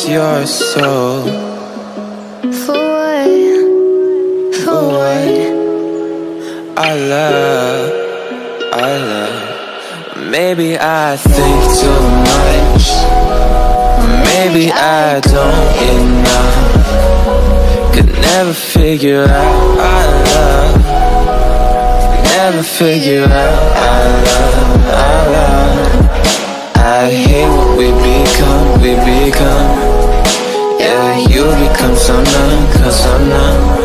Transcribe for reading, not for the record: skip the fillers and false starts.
lost your soul. For what? For what? I love. Maybe I think too much. Maybe I don't enough. Could never figure out our love. Never figure out our love. I hate what we become. Yeah, you become so numb, 'cause I'm numb.